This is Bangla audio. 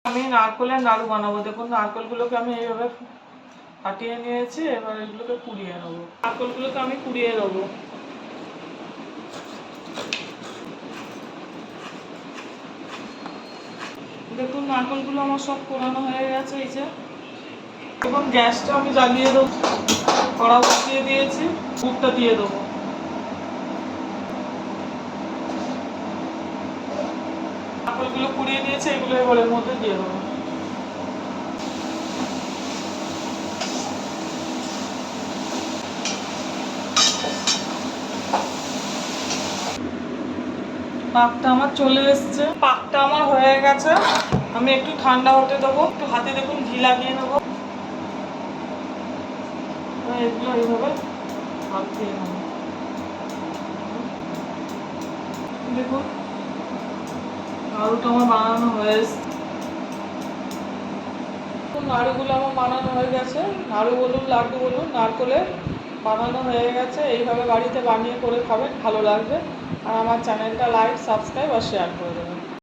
আমি নারকেলের নাড়ু বানাবো। দেখুন নারকেলগুলোকে আমি এইভাবে ফাটিয়ে নিয়েছি, এবার এগুলোকে কুড়িয়ে নেবো। নারকেলগুলোকে আমি কুড়িয়ে নেবো। দেখুন নারকেলগুলো আমার সব কোরানো হয়ে গেছে। এই যে এখন গ্যাসটা আমি জ্বালিয়ে দেবো, কড়া বসিয়ে দিয়েছি, দুধটা দিয়ে দেবো। নারকেলগুলো কুড়িয়ে নিয়েছে, এগুলো এবার এর মধ্যে দিয়ে দেবো। পাকটা আমার চলে এসছে, পাকটা আমার হয়ে গেছে। আমি একটু ঠান্ডা হতে দেবো, একটু হাতে দেখুন ঘি লাগিয়ে নেবো। এগুলো এইভাবে হাত দিয়ে নেবো। দেখুন নাড়ুটা আমার বানানো হয়ে এসছে। নাড়ুগুলো আমার বানানো হয়ে গেছে। নাড়ু বলুন লাড্ডু বলুন, নারকেলের বানানো হয়ে গেছে। এইভাবে বাড়িতে বানিয়ে করে খাবেন, ভালো লাগবে। আর আমার চ্যানেলটা লাইক, সাবস্ক্রাইব আর শেয়ার করে দেবেন।